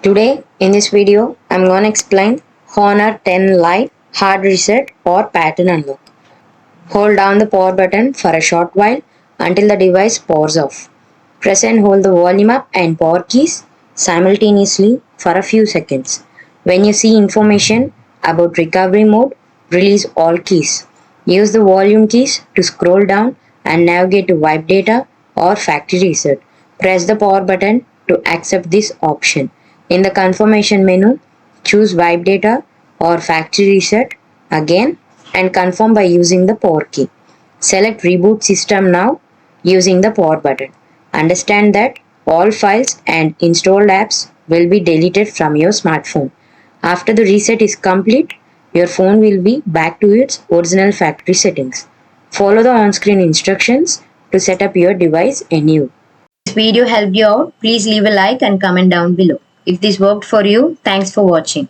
Today in this video I'm gonna explain Honor 10 Lite hard reset or pattern unlock. Hold down the power button for a short while until the device powers off. Press and hold the volume up and power keys simultaneously for a few seconds. When you see information about recovery mode, release all keys. Use the volume keys to scroll down and navigate to wipe data or factory reset. Press the power button to accept this option. In the confirmation menu, choose wipe data or factory reset again and confirm by using the power key. Select reboot system now using the power button. Understand that all files and installed apps will be deleted from your smartphone. After the reset is complete, your phone will be back to its original factory settings. Follow the on-screen instructions to set up your device anew. If this video helped you out, please leave a like and comment down below. If this worked for you, thanks for watching.